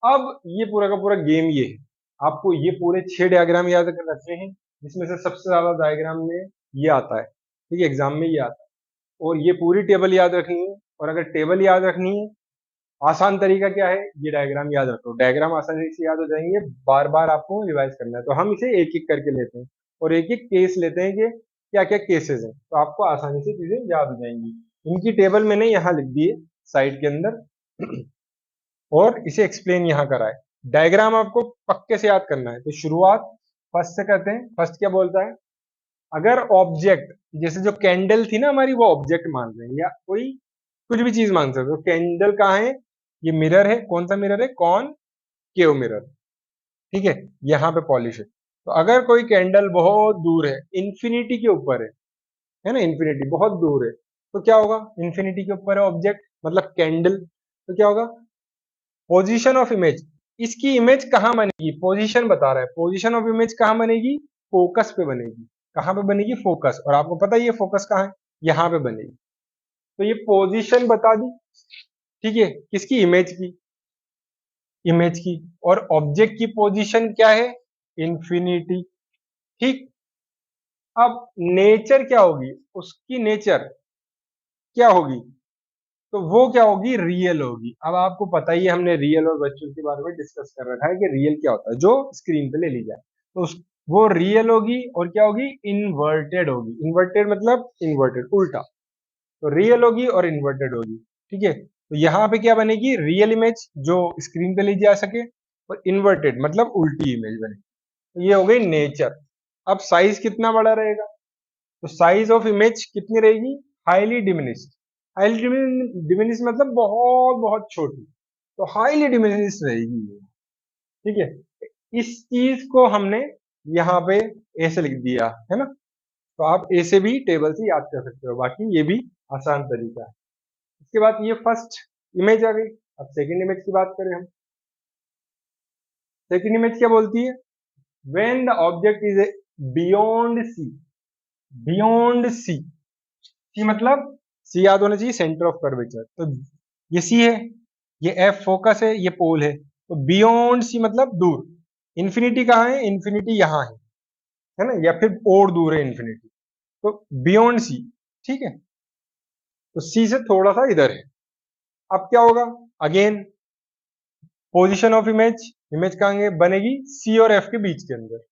अब ये पूरा का पूरा गेम ये है, आपको ये पूरे 6 डायग्राम याद कर रखने हैं, जिसमें से सबसे ज्यादा डायग्राम में ये आता है, ठीक है, एग्जाम में ये आता है। और ये पूरी टेबल याद रखनी है, और अगर टेबल याद रखनी है, आसान तरीका क्या है, ये डायग्राम याद रखो, डायग्राम आसानी से याद हो जाएंगे, बार बार आपको रिवाइज करना है। तो हम इसे एक एक करके लेते हैं और एक एक केस लेते हैं कि क्या क्या केसेस हैं, तो आपको आसानी से चीजें याद हो जाएंगी। इनकी टेबल मैंने यहाँ लिख दी है साइड के अंदर और इसे एक्सप्लेन यहाँ करा है। डायग्राम आपको पक्के से याद करना है। तो शुरुआत फर्स्ट से करते हैं। फर्स्ट क्या बोलता है, अगर ऑब्जेक्ट, जैसे जो कैंडल थी ना हमारी, वो ऑब्जेक्ट मान रहे हैं, या कोई कुछ भी चीज मान सकते हो। कैंडल कहाँ है, ये मिरर है, कौन सा मिरर है, कौन केव मिरर, ठीक है, यहाँ पे पॉलिश है। तो अगर कोई कैंडल बहुत दूर है, इंफिनिटी के ऊपर है ना, इंफिनिटी बहुत दूर है, तो क्या होगा, इंफिनिटी के ऊपर है ऑब्जेक्ट मतलब कैंडल, तो क्या होगा, पोजीशन ऑफ इमेज, इसकी इमेज कहाँ बनेगी, पोजीशन बता रहा है, पोजीशन ऑफ इमेज कहाँ बनेगी, फोकस पे बनेगी। कहाँ पे बनेगी, फोकस, और आपको पता है ये फोकस कहाँ है, यहाँ पे बनेगी। तो ये पोजीशन बता दी, ठीक है, किसकी, इमेज की, इमेज की। और ऑब्जेक्ट की पोजीशन क्या है, इंफिनिटी, ठीक। अब नेचर क्या होगी, उसकी नेचर क्या होगी, तो वो क्या होगी, रियल होगी। अब आपको पता ही है, हमने रियल और वर्चुअल के बारे में डिस्कस कर रखा है कि रियल क्या होता है, जो स्क्रीन पे ले ली जाए, तो वो रियल होगी और क्या होगी, इन्वर्टेड होगी। इन्वर्टेड मतलब इन्वर्टेड, उल्टा। तो रियल होगी और इन्वर्टेड होगी, ठीक है। तो यहाँ पे क्या बनेगी, रियल इमेज जो स्क्रीन पे ली जा सके, और इन्वर्टेड मतलब उल्टी इमेज बनेगी। तो ये हो गई नेचर। अब साइज कितना बड़ा रहेगा, तो साइज ऑफ इमेज कितनी रहेगी, हाईली डिमिनिश्ड। हाईली डिमिनिश मतलब बहुत बहुत छोटी, तो हाईली डिमिनिश रहेगी ये, ठीक है। इस चीज को हमने यहाँ पे ए से लिख दिया है ना। तो आप ए से भी टेबल से याद कर सकते हो, बाकी ये भी आसान तरीका है। इसके बाद ये फर्स्ट इमेज आ गई। अब सेकंड इमेज की बात करें हम। सेकंड इमेज क्या बोलती है, when the object is beyond C, beyond C, C मतलब, सी याद होना चाहिए, सेंटर ऑफ कर्वेचर। तो ये सी है, ये एफ फोकस है, ये पोल है, तो बियॉन्ड सी मतलब दूर। इन्फिनिटी कहाँ है, इन्फिनिटी यहाँ है ना, या फिर और दूर है इन्फिनिटी, तो बियॉन्ड सी, ठीक है। तो सी से थोड़ा सा इधर है। अब क्या होगा, again position of image, image कहाँ बनेगी, सी और एफ के बीच के अंदर।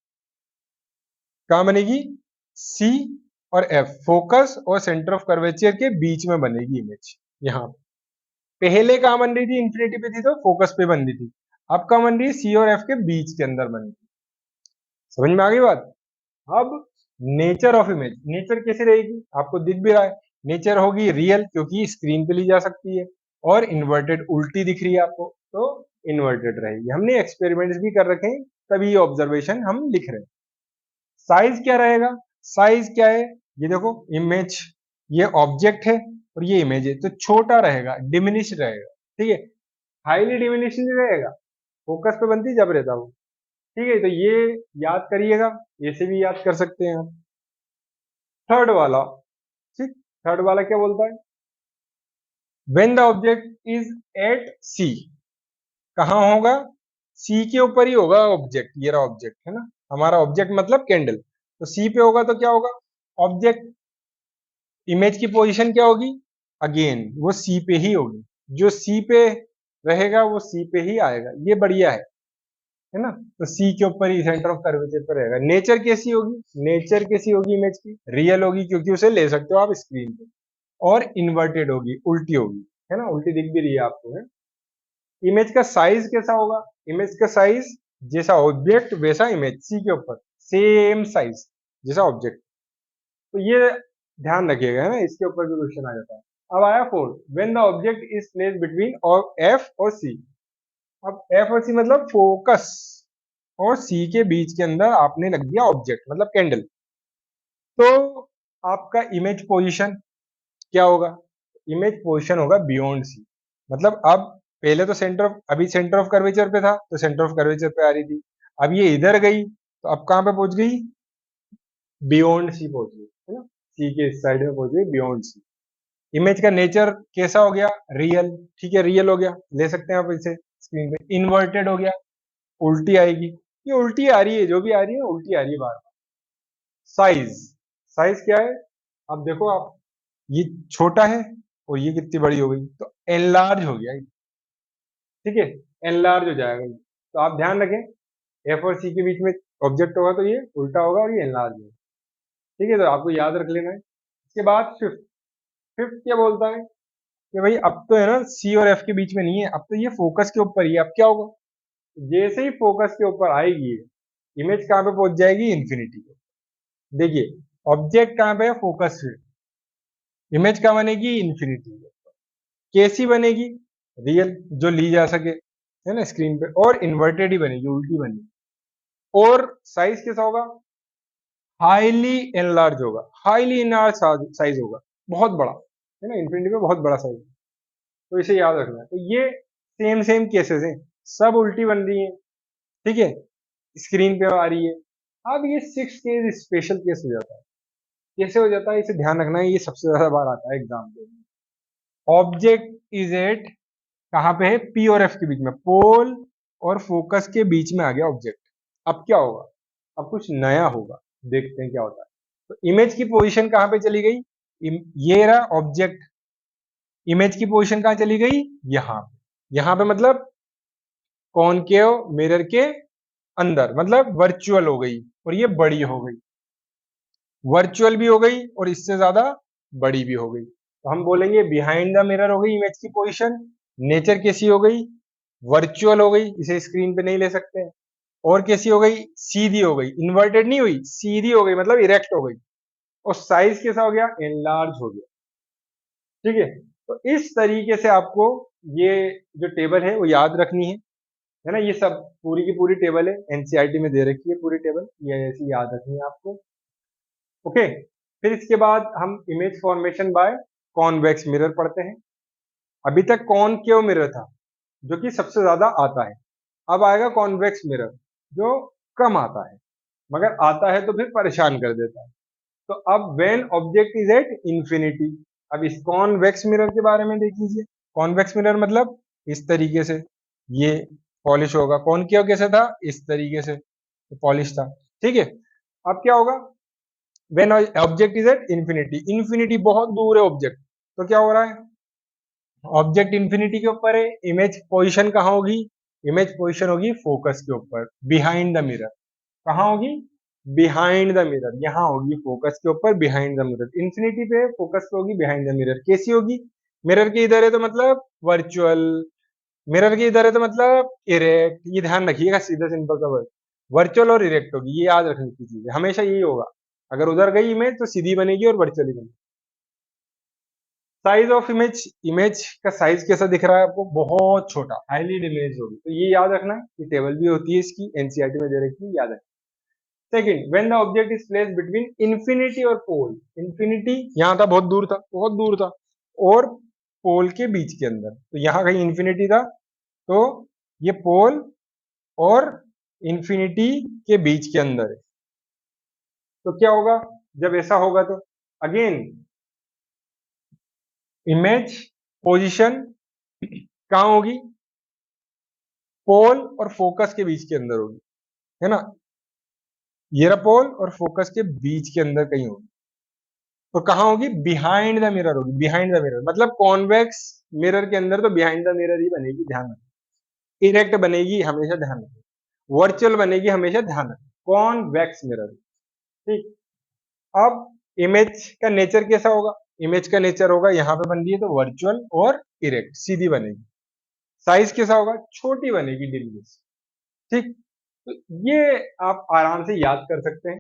कहाँ बनेगी, सी और एफ, फोकस और सेंटर ऑफ कर्वेचर के बीच में बनेगी इमेज। यहाँ पहले कहाँ बन रही थी, इंफिनिटी पे थी तो फोकस पे बन रही थी, अब कहाँ बन रही है, सी और एफ के बीच के अंदर बन रही है। समझ में आ गई बात। अब नेचर ऑफ इमेज, नेचर कैसे रहेगी, आपको दिख भी रहा है, नेचर होगी रियल क्योंकि स्क्रीन पे ली जा सकती है, और इन्वर्टेड उल्टी दिख रही है आपको, तो इन्वर्टेड रहेगी। हमने एक्सपेरिमेंट्स भी कर रखे हैं, तभी ये ऑब्जर्वेशन हम लिख रहे हैं। साइज क्या रहेगा, साइज क्या है, ये देखो इमेज, ये ऑब्जेक्ट है और ये इमेज है, तो छोटा रहेगा, डिमिनिश रहेगा, ठीक है, हाईली डिमिनिश नहीं रहेगा, फोकस पे बनती जब रहता वो, ठीक है। तो ये याद करिएगा, ऐसे भी याद कर सकते हैं आप। थर्ड वाला, ठीक, थर्ड वाला क्या बोलता है, when the object is at C, कहाँ होगा, सी के ऊपर ही होगा ऑब्जेक्ट, ये रहा ऑब्जेक्ट है ना, हमारा ऑब्जेक्ट मतलब कैंडल, तो सी पे होगा तो क्या होगा, ऑब्जेक्ट, इमेज की पोजीशन क्या होगी, अगेन वो सी पे ही होगी, जो सी पे रहेगा वो सी पे ही आएगा, ये बढ़िया है ना। तो सी के ऊपर ही सेंटर ऑफ कर्वेचर पर रहेगा। नेचर कैसी होगी, नेचर कैसी होगी इमेज की, रियल होगी क्योंकि उसे ले सकते हो आप स्क्रीन पे, और इन्वर्टेड होगी, उल्टी होगी, है ना, उल्टी दिख भी रही है आपको, है। इमेज का साइज कैसा होगा, इमेज का साइज जैसा ऑब्जेक्ट वैसा इमेज, सी के ऊपर सेम साइज जैसा ऑब्जेक्ट। तो ये ध्यान रखिएगा, है ना, इसके ऊपर भी क्वेश्चन आ जाता है। अब आया fourth, when the object is place between और एफ और सी। अब एफ और सी मतलब फोकस और सी के बीच के अंदर आपने लग दिया ऑब्जेक्ट मतलब कैंडल, तो आपका इमेज पोजीशन क्या होगा, इमेज पोजीशन होगा बियॉन्ड सी। मतलब अब पहले तो सेंटर ऑफ, अभी सेंटर ऑफ कर्वेचर पे था तो सेंटर ऑफ कर्वेचर पे आ रही थी, अब ये इधर गई तो अब कहां पे पहुंच गई, बियॉन्ड सी पहुंच गई, है ना, सी के इस साइड में पहुंच गई, बियॉन्ड सी। इमेज का नेचर कैसा हो गया, रियल, ठीक है, रियल हो गया, ले सकते हैं आप इसे स्क्रीन पे। इन्वर्टेड हो गया, उल्टी आएगी, ये उल्टी आ रही है, जो भी आ रही है उल्टी आ रही है बार बार। साइज, साइज क्या है, अब देखो आप, ये छोटा है और ये कितनी बड़ी हो गई, तो एनलार्ज हो गया ये, ठीक है, एनलार्ज हो जाएगा ये। तो आप ध्यान रखें, एफ और सी के बीच में ऑब्जेक्ट होगा तो ये उल्टा होगा और ये एनलार्ज होगा, ठीक है, तो आपको याद रख लेना है। इसके बाद फिफ्थ, फिफ्थ क्या बोलता है कि भाई अब तो है ना सी और एफ के बीच में नहीं है, अब तो ये फोकस के ऊपर ही है। अब क्या होगा, जैसे ही फोकस के ऊपर आएगी इमेज कहाँ पे पहुंच जाएगी, इन्फिनिटी पे। देखिए ऑब्जेक्ट कहाँ पे है, फोकस पे, इमेज कहाँ बनेगी, इन्फिनिटी पे। कैसी बनेगी, रियल, जो ली जा सके, है ना स्क्रीन पे, और इन्वर्टेड ही बनेगी, उल्टी बनेगी। और साइज कैसा होगा, हाईली एनलार्ज होगा, हाईली एनलार्ज साइज होगा, बहुत बड़ा, है ना, इन्फिनिटी पे बहुत बड़ा साइज। तो इसे याद रखना है। तो ये सेम सेम केसेस हैं, सब उल्टी बन रही है, ठीक है, स्क्रीन पे आ रही है। अब ये सिक्स केस स्पेशल केस हो जाता है। कैसे हो जाता है, इसे ध्यान रखना है, ये सबसे ज्यादा बार आता है एग्जाम में। ऑब्जेक्ट इज एट, कहाँ पे है, पी और एफ के बीच में, पोल और फोकस के बीच में आ गया ऑब्जेक्ट। अब क्या होगा, अब कुछ नया होगा, देखते हैं क्या होता है। तो इमेज की पोजीशन कहाँ पे चली गई, ये रहा ऑब्जेक्ट, इमेज की पोजीशन कहाँ चली गई, यहाँ पे, यहाँ पे मतलब कॉनकेव मिरर के अंदर, मतलब वर्चुअल हो गई, और ये बड़ी हो गई, वर्चुअल भी हो गई और इससे ज्यादा बड़ी भी हो गई। तो हम बोलेंगे बिहाइंड द मिरर हो गई इमेज की पोजीशन, नेचर कैसी हो गई, वर्चुअल हो गई, इसे स्क्रीन पे नहीं ले सकते हैं। और कैसी हो गई, सीधी हो गई, इन्वर्टेड नहीं हुई, सीधी हो गई, मतलब इरेक्ट हो गई। और साइज कैसा हो गया, एनलार्ज हो गया, ठीक है। तो इस तरीके से आपको ये जो टेबल है वो याद रखनी है ना, ये सब पूरी की पूरी टेबल है, एनसीईआरटी में दे रखी है पूरी टेबल, ये ऐसी याद रखनी है आपको, ओके। फिर इसके बाद हम image formation by convex mirror पढ़ते हैं। अभी तक कॉनकेव मिरर था जो कि सबसे ज्यादा आता है, अब आएगा कॉन्वेक्स मिरर जो कम आता है, मगर आता है तो फिर परेशान कर देता है। तो अब when object is at infinity, अब इस कॉन्वेक्स मिरर के बारे में देख लीजिए। कॉन्वेक्स मिरर मतलब इस तरीके से ये पॉलिश होगा, कॉनकेव कैसे था, इस तरीके से पॉलिश था, ठीक है। अब क्या होगा, when object is at infinity, infinity बहुत दूर है ऑब्जेक्ट, तो क्या हो रहा है, ऑब्जेक्ट इंफिनिटी के ऊपर है, इमेज पोजीशन कहाँ होगी, इमेज पोजीशन होगी फोकस के ऊपर, बिहाइंड द मिरर, कहाँ होगी, बिहाइंड द मिरर, यहाँ होगी फोकस के ऊपर, बिहाइंड द मिरर, इंफिनिटी पे फोकस पे होगी, बिहाइंड द मिरर। कैसी होगी, मिरर के इधर है तो मतलब वर्चुअल, मिरर के इधर है तो मतलब इरेक्ट, ये ध्यान रखिएगा, सीधा सिंपल सा वर्ड, वर्चुअल और इरेक्ट होगी, ये याद रखने की चीज है, हमेशा यही होगा। अगर उधर गई इमेज तो सीधी बनेगी और वर्चुअली बनेगी। साइज ऑफ इमेज, इमेज का साइज कैसा दिख रहा है आपको, बहुत छोटा, हाईली डिमिनिश्ड होगी, तो ये याद रखना, ये टेबल भी होती है इसकी, एनसीईआरटी में दे रखी है, याद रखना। Second, when the object is placed between infinity और पोल, इंफिनिटी यहाँ था, बहुत दूर था, बहुत दूर था, और पोल के बीच के अंदर, तो यहाँ कहीं इंफिनिटी था, तो ये पोल और इंफिनिटी के बीच के अंदर है। तो क्या होगा, जब ऐसा होगा तो अगेन इमेज पोजीशन कहाँ होगी, पोल और फोकस के बीच के अंदर होगी, है ना, ये रहा पोल और फोकस के बीच के अंदर कहीं होगी। तो कहाँ होगी, बिहाइंड द मिरर होगी, बिहाइंड द मिरर मतलब कॉन्वेक्स मिरर के अंदर तो बिहाइंड द मिरर ही बनेगी, ध्यान रखें, इरेक्ट बनेगी हमेशा, ध्यान रखें, वर्चुअल बनेगी हमेशा, ध्यान रखें, कॉन्वेक्स मिरर, ठीक। अब इमेज का नेचर कैसा होगा, इमेज का नेचर होगा, यहाँ पे बन रही है तो वर्चुअल और इरेक्ट, सीधी बनेगी। साइज कैसा होगा, छोटी बनेगी, डिमिनिश, ठीक। तो ये आप आराम से याद कर सकते हैं।